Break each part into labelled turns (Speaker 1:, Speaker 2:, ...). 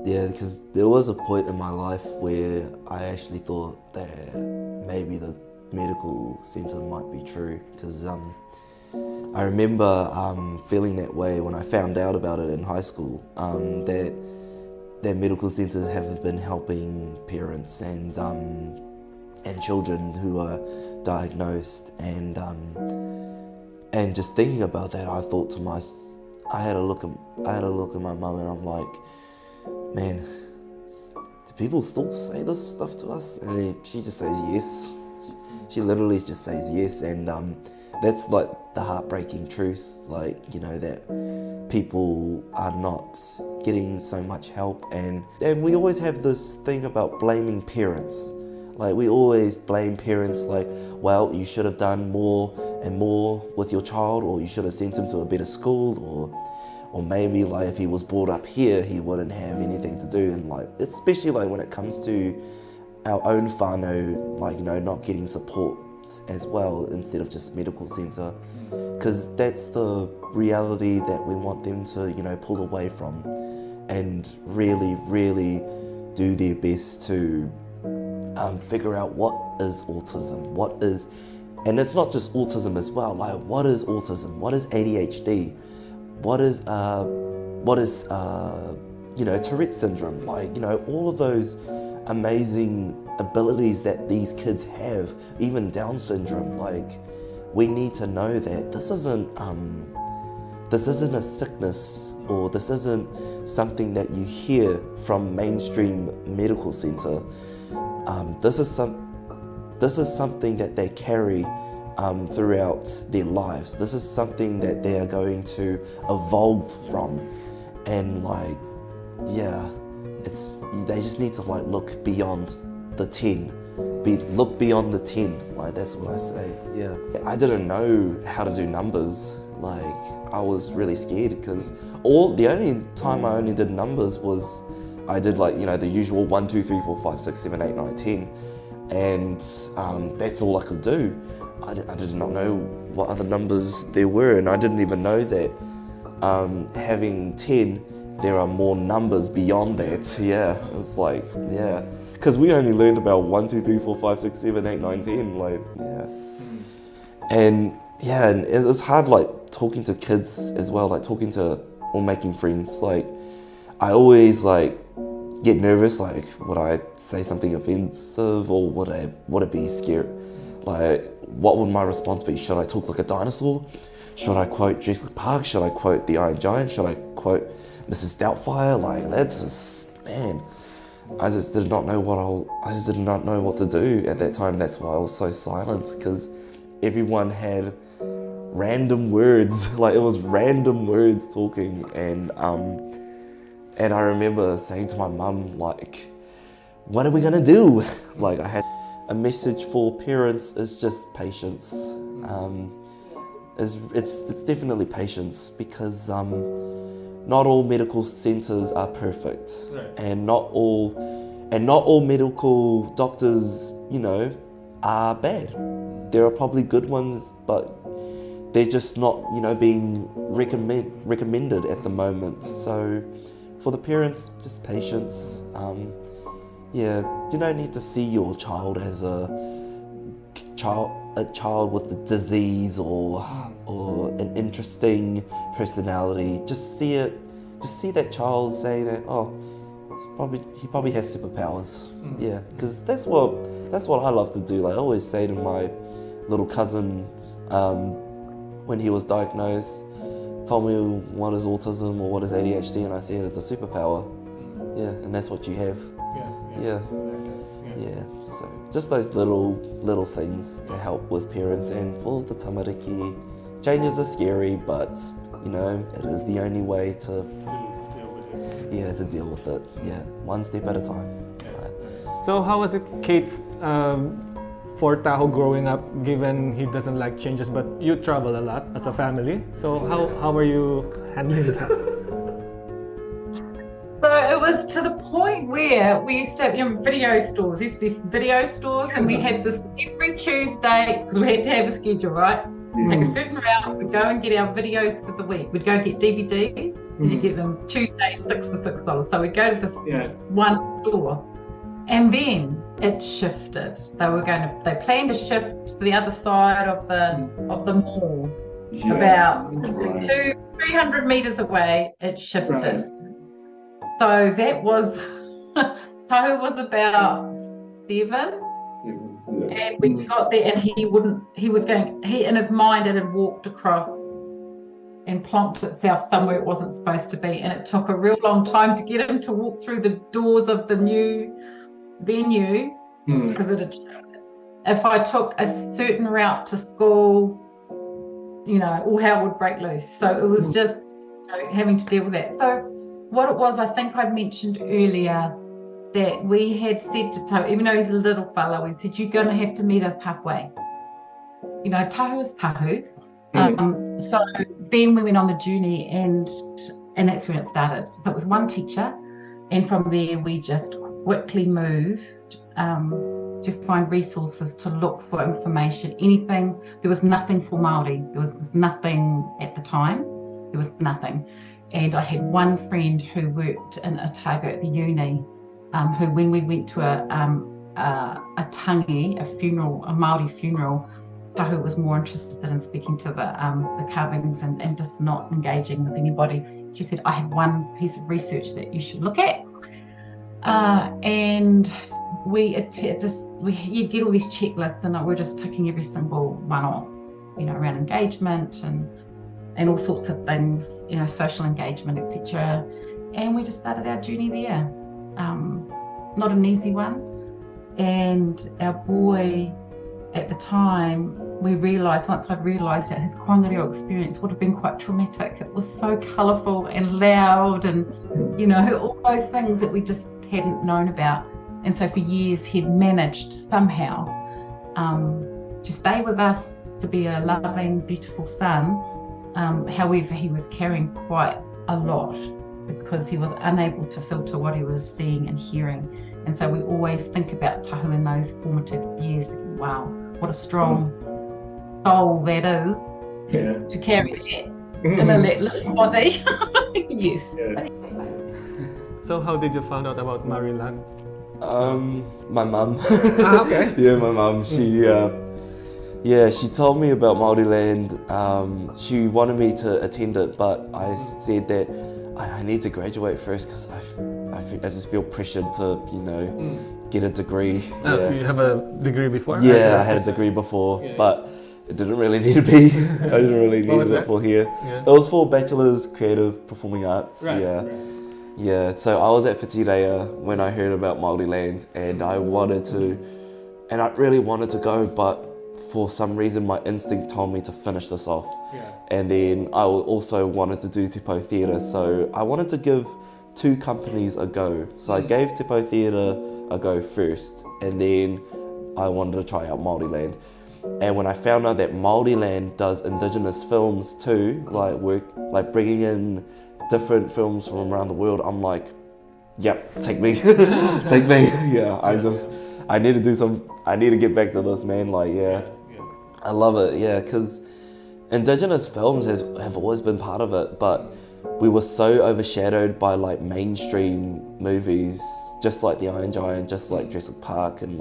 Speaker 1: Yeah, because there was a point in my life where I actually thought that maybe the medical centre might be true, because I remember feeling that way when I found out about it in high school, that medical centres have been helping parents and children who are diagnosed, and just thinking about that, I thought to myself, I had a look at my mum, and I'm like, man, do people still say this stuff to us? And then she just says yes. She literally just says yes, and that's like the heartbreaking truth, like, you know, that people are not getting so much help, and we always have this thing about blaming parents. Like, we always blame parents, like, well, you should have done more and more with your child, or you should have sent him to a better school, or maybe like if he was brought up here, he wouldn't have anything to do. And like, especially like when it comes to our own whānau, like, you know, not getting support as well instead of just medical centre, because that's the reality that we want them to, you know, pull away from, and really, really do their best to figure out what is autism, and it's not just autism as well, like what is autism, what is ADHD, what is you know, Tourette syndrome, like, you know, all of those amazing abilities that these kids have, even Down syndrome. Like, we need to know that this isn't a sickness, or this isn't something that you hear from mainstream medical centre. This is something that they carry throughout their lives. This is something that they are going to evolve from, and like, yeah, they just need to like look beyond the 10. Look beyond the 10, like, that's what I say. Yeah, I didn't know how to do numbers. Like, I was really scared, because the only time I only did numbers was I did, like, you know, the usual 1, 2, 3, 4, 5, 6, 7, 8, 9, 10, and that's all I could do. I did not know what other numbers there were, and I didn't even know that having 10, there are more numbers beyond that. Yeah, it's like, yeah, because we only learned about 1, 2, 3, 4, 5, 6, 7, 8, 9, 10, like, yeah. And yeah, and it's hard, like, talking to kids as well, like talking to or making friends. Like, I always like get nervous, like, would I say something offensive, or would it be scary? Like, what would my response be? Should I talk like a dinosaur? Should I quote Jurassic Park? Should I quote The Iron Giant? Should I quote Mrs. Doubtfire? Like, that's just, man, I just did not know what to do at that time. That's why I was so silent, because everyone had random words, like, it was random words talking, and I remember saying to my mum, like, what are we gonna do? Like, I had a message for parents is just patience. It's definitely patience, because not all medical centres are perfect, right. and not all medical doctors, you know, are bad. There are probably good ones, but they're just not, you know, being recommended at the moment. So for the parents, just patience. Yeah, you don't need to see your child as a child with a disease or an interesting personality. Just see that child, say that, oh, he probably has superpowers. Yeah, because that's what I love to do. Like, I always say to my little cousin, when he was diagnosed, told me what is autism or what is ADHD, and I said it's a superpower. Yeah, and that's what you have. Yeah. So just those little things to help with parents, and for the tamariki. Changes are scary, but, you know, it is the only way to deal with it. Yeah, one step at a time. Right.
Speaker 2: So how was it, Kate, for Tahu growing up, given he doesn't like changes, but you travel a lot as a family? So how are you handling that?
Speaker 3: So it was to the point where we used to have, you know, video stores. There used to be video stores, and we had this every Tuesday, because we had to have a schedule, right? Take a certain route, we'd go and get our videos for the week. We'd go get DVDs. because you get them Tuesday, $6 for $6. So we go to this
Speaker 2: Yeah.
Speaker 3: one store, and then it shifted. They planned to shift to the other side of the mall.
Speaker 4: Yeah,
Speaker 3: About
Speaker 4: right.
Speaker 3: 300 meters away, it shifted.
Speaker 4: Right.
Speaker 3: So that was, Tahu was about 7.
Speaker 4: Yeah.
Speaker 3: And when we got there, and he in his mind it had walked across and plonked itself somewhere it wasn't supposed to be, and it took a real long time to get him to walk through the doors of the new venue, because it had shifted. If I took a certain route to school, all hell would break loose. So it was just having to deal with that. So what it was, I think I mentioned earlier, that we had said to Tahu, even though he's a little fella, we said, you're going to have to meet us halfway. Tahu is Tahu. So then we went on the journey, and that's when it started. So it was one teacher, and from there we just quickly moved to find resources, to look for information, anything. There was nothing for Maori. There was nothing at the time. There was nothing. And I had one friend who worked in Otago at the uni, who, when we went to a tangi, a funeral, a Maori funeral, Tahu was more interested in speaking to the carvings and just not engaging with anybody. She said, I have one piece of research that you should look at. And you'd get all these checklists, and we're just ticking every single one off, around engagement and all sorts of things, social engagement, etc. And we just started our journey there. Not an easy one. And our boy, at the time, once I'd realised that his Tahuaroa experience would have been quite traumatic. It was so colourful and loud, and all those things that we just hadn't known about. And so for years he'd managed somehow to stay with us, to be a loving, beautiful son. However, he was carrying quite a lot, because he was unable to filter what he was seeing and hearing. And so we always think about Tahu in those formative years. Wow, what a strong soul that is, to carry that in a little body. Yes.
Speaker 2: So how did you find out about Maryland?
Speaker 1: My mum.
Speaker 2: Okay.
Speaker 1: Yeah, my mum. She told me about Māori land. She wanted me to attend it, but I said that I need to graduate first, because I just feel pressured to, get a degree.
Speaker 2: You have a degree before?
Speaker 1: Yeah, I had a degree before, but it didn't really need to be. I didn't really need it for here.
Speaker 2: Yeah.
Speaker 1: It was for Bachelor's Creative Performing Arts.
Speaker 2: Right.
Speaker 1: Yeah. Yeah, so I was at Whitireia when I heard about Māori land, and I really wanted to go, but for some reason my instinct told me to finish this off.
Speaker 2: Yeah.
Speaker 1: And then I also wanted to do Te Pau Theatre, so I wanted to give 2 companies a go. So I gave Te Pau Theatre a go first, and then I wanted to try out Māori land. And when I found out that Māori land does Indigenous films too, like bringing in different films from around the world, I'm like, yep, take me, take me. Yeah, I need to get back to this, man. I love it, because Indigenous films have always been part of it, but we were so overshadowed by mainstream movies, just like The Iron Giant, just like Jurassic Park, and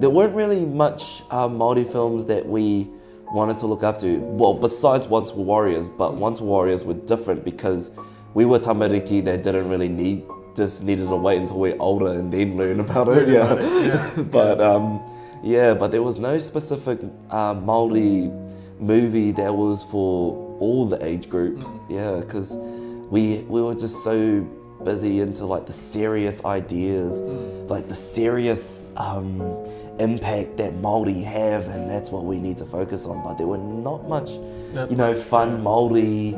Speaker 1: there weren't really much Māori films that we wanted to look up to. Well, besides Once Were Warriors, but Once Were Warriors were different because we were tamariki that didn't really needed to wait until we're older and then learn about it. But there was no specific Māori movie that was for all the age group. Because we were just so busy into the serious ideas, the serious impact that Māori have, and that's what we need to focus on. But there were not much, fun Māori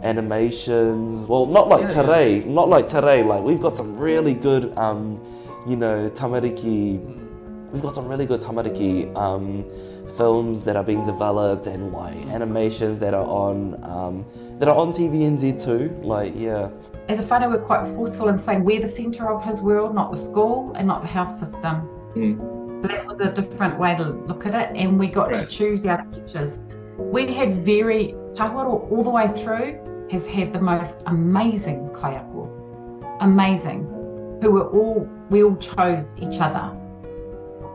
Speaker 1: animations. Well, not like Tarai. We've got some really good, tamariki. We've got some really good tamariki films that are being developed, and animations that are on TVNZ too.
Speaker 3: As a whānau, we're quite forceful in saying we're the centre of his world, not the school and not the health system. So that was a different way to look at it, and we got to choose our teachers. We had very Tahuaroa all the way through. has had the most amazing kaiako, amazing, we all chose each other,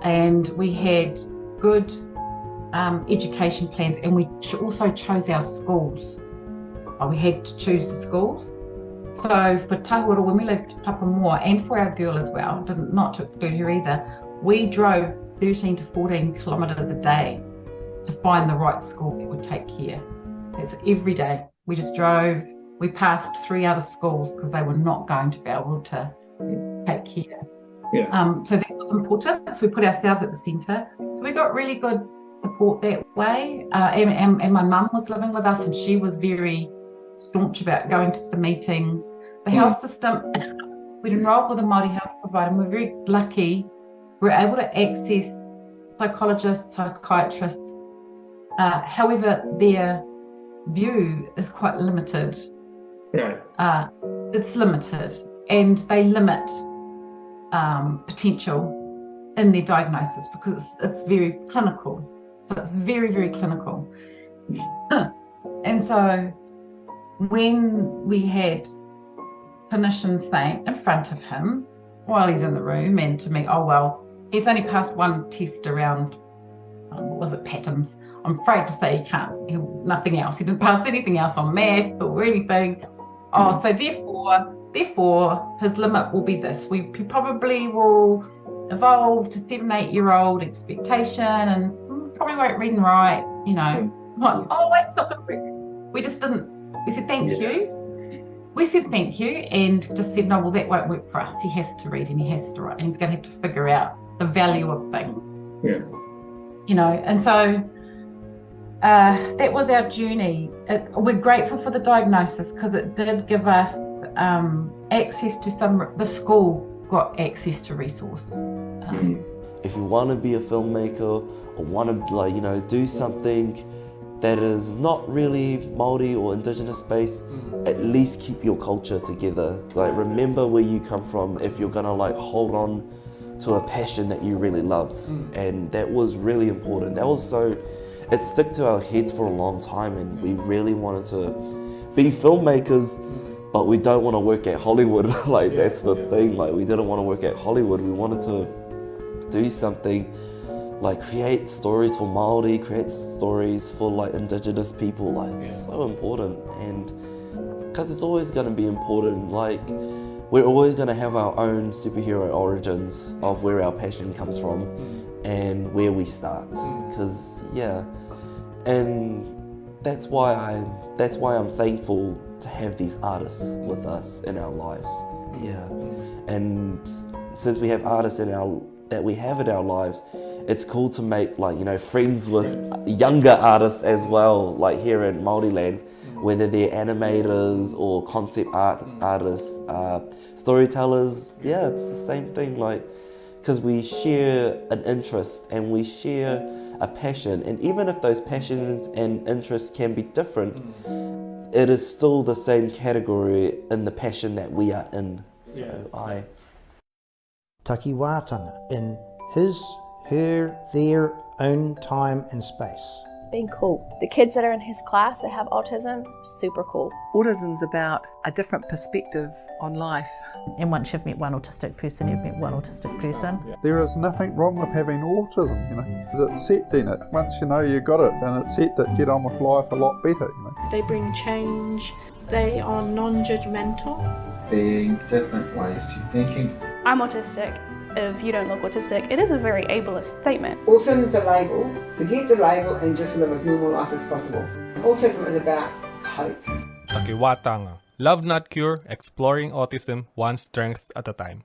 Speaker 3: and we had good education plans, and we also chose our schools. We had to choose the schools. So for Tahuaroa, when we lived Papamoa, and for our girl as well, not to exclude her either, we drove 13 to 14 kilometres a day to find the right school that would take care. That's every day. We just drove. We passed 3 other schools because they were not going to be able to take care.
Speaker 4: Yeah.
Speaker 3: So that was important. So we put ourselves at the centre. So we got really good support that way. And my mum was living with us, and she was very staunch about going to the meetings. The health system, we'd enrolled with a Māori health provider, and we're very lucky. We're able to access psychologists, psychiatrists. However, their view is quite limited.
Speaker 4: Right.
Speaker 3: It's limited, and they limit potential in their diagnosis because it's very clinical. So it's very, very clinical. And so when we had clinicians saying in front of him while he's in the room, and to me, oh, well, he's only passed 1 test around, what was it, patterns. I'm afraid to say nothing else. He didn't pass anything else on math or anything. Oh, so therefore, his limit will be this. He probably will evolve to 7-8-year-old expectation, and probably won't read and write, Like, oh, wait, it's not going to work. We just didn't. We said, thank you. We said thank you, and just said, no, well, that won't work for us. He has to read and he has to write, and he's going to have to figure out the value of things.
Speaker 4: Yeah.
Speaker 3: And so that was our journey. We're grateful for the diagnosis because it did give us access to the school got access to resource.
Speaker 1: If you want to be a filmmaker or want to do something that is not really Māori or Indigenous based, at least keep your culture together. Like, remember where you come from if you're gonna hold on to a passion that you really love. And that was really important. It stuck to our heads for a long time, and we really wanted to be filmmakers, but we don't want to work at Hollywood. That's the thing. We didn't want to work at Hollywood. We wanted to do something create stories for Māori, create stories for Indigenous people. It's so important, and because it's always going to be important. We're always going to have our own superhero origins of where our passion comes from and where we start. Because and that's why I'm thankful to have these artists with us in our lives. And since we have artists that we have in our lives, it's cool to make friends with younger artists as well, here in Māori land, whether they're animators or concept art artists, storytellers. It's the same thing, because we share an interest and we share a passion, and even if those passions and interests can be different, it is still the same category in the passion that we are in. So
Speaker 5: Takiwātanga in his, her, their own time and space.
Speaker 6: Being cool. The kids that are in his class that have autism, super cool.
Speaker 7: Autism's about a different perspective on life.
Speaker 8: And once you've met one autistic person, you've met one autistic person.
Speaker 9: There is nothing wrong with having autism, accepting it. Once you know you got it and accept it, get on with life a lot better,
Speaker 10: They bring change. They are non-judgmental.
Speaker 11: Being different ways to thinking.
Speaker 12: I'm autistic. If you don't look autistic, it is a very ableist statement.
Speaker 13: Autism is a label. Forget the label and just live as normal life as possible. Autism is about hope.
Speaker 2: Takiwātanga. Love Not Cure, exploring autism one strength at a time.